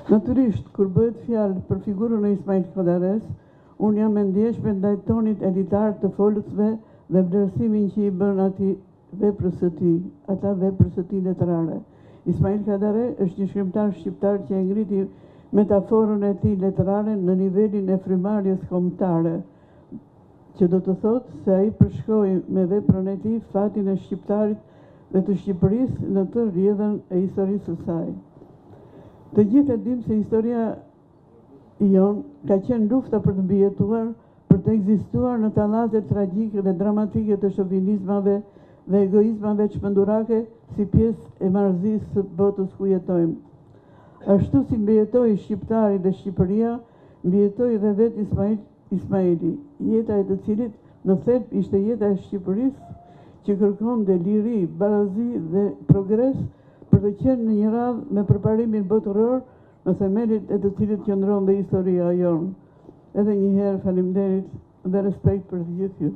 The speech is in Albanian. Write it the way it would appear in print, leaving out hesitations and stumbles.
Natyrisht, kur bëhet fjalë për figurën e Ismail Kadares, unë jam e ndjeshme ndaj tonit elitar të folësve dhe vlerësimin që i bën ata veprës së tij letrare. Ismail Kadare është një shkrimtar shqiptar që e ngriti metaforën e tij letrare në nivelin e frymarrjes kombëtare, që do të thotë se ai përshkroi me veprën e tij fatin e shqiptarit dhe të Shqipërisë në të rrjedhën e historisë së saj. Të gjithë e dimë se historia jon ka qenë lufta për të mbijetuar, për të ekzistuar në tallate tragjike dhe dramatike të shovinizmave dhe egoizmave çmendurake si pjesë e marrëzisë së botës ku jetojmë. Ashtu si mbijetoi shqiptari dhe Shqipëria, mbijetoi dhe vetë Ismaili, jeta e të cilit në thelb ishte jeta e Shqipërisë që kërkonte liri, barazi dhe progres për të qenë në një radhë me përparimin botëror në themelit e të cilit qëndron dhe historia jonë. Edhe një herë faleminderit dhe respekt për të gjithë ju.